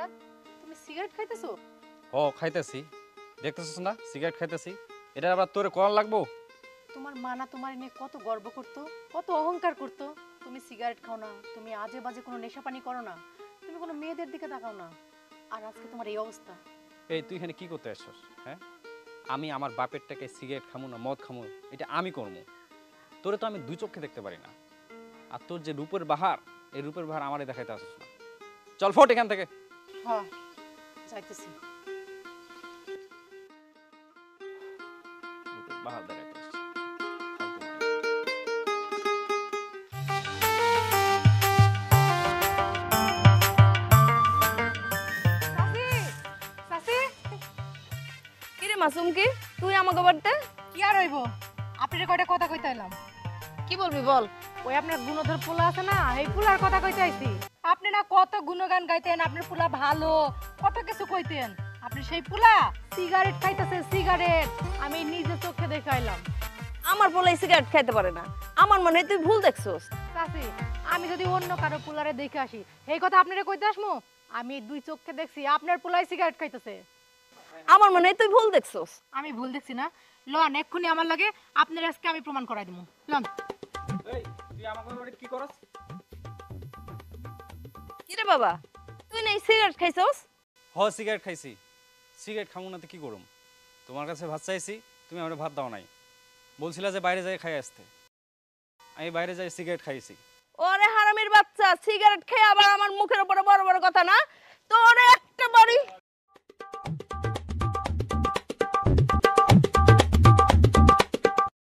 সিরাত তুমি সিগারেট খাইতেছো? ও খাইতেছি, দেখতেছিস না সিগারেট খাইতেছি, এটা আবার তোরে কোন লাগবো? তোমার মা না তোমার নিয়ে কত গর্ব করতো, কত অহংকার করতো। তুমি সিগারেট খাও না, তুমি আজে বাজে কোনো নেশা পানি করো না, তুমি কোনো মেয়েদের দিকে তাকাও না, আর আজকে তোমার এই অবস্থা। এই তুই এখানে কি করতে আসছস? হ্যাঁ, আমি আমার বাপের টাকায় সিগারেট খামু না মদ খামু এটা আমি করবো? তোরে তো আমি দুই চোখে দেখতে পারি না, আর তোর যে রূপের বাহার, এই রূপের বাহার আমারে দেখাইতে আসছিস না। চল ফট এখান থেকে। হ্যাঁ যাইতেছি। রূপের বাহার দেখাইতে আসছিস। কিরে মাসুম, কি তুই আমাকে বাড়তে? কি আর হইব, আপনার কয়টা কথা কইতে এলাম। কি বলবি বল। ওই আপনার গুণধর পোলা আছে না, এই পোলার কথা কইতে আইছি। আপনি না কত গুণগান গাইতেন, আপনার পোলা ভালো, কত কিছু কইতেন। আপনি সেই পোলা সিগারেট খাইতেছে, সিগারেট আমি নিজে চোখে দেখাইলাম। আমার পোলাই সিগারেট খাইতে পারে না, আমার মনে হয় তুই ভুল দেখছস। চাচি, আমি যদি অন্য কারো পোলারে দেখে আসি, এই কথা আপনারে কইতে আসমু? আমি দুই চোখে দেখছি আপনার পোলাই সিগারেট খাইতেছে। আমার মনে হয় তুই ভুল দেখছস। আমি ভুল দেখছি না? লন এক্ষুনি আমার লাগে, আপনার আজকে আমি প্রমাণ করাই দিমু। লন। এই তুই আমাকে বাড়ি কি করস? কিরে বাবা, তুই না সিগারেট খাইছস? হ সিগারেট খাইছি, সিগারেট খামু না তো কি করুম? তোমার কাছে ভাত চাইছি, তুমি আমার ভাত দাও নাই, বলছিলা যে বাইরে যাই খাই আসতে, আমি বাইরে যাই সিগারেট খাইছি। ওরে হারামির বাচ্চা, সিগারেট খেয়ে আবার আমার মুখের উপরে বড় বড় কথা না।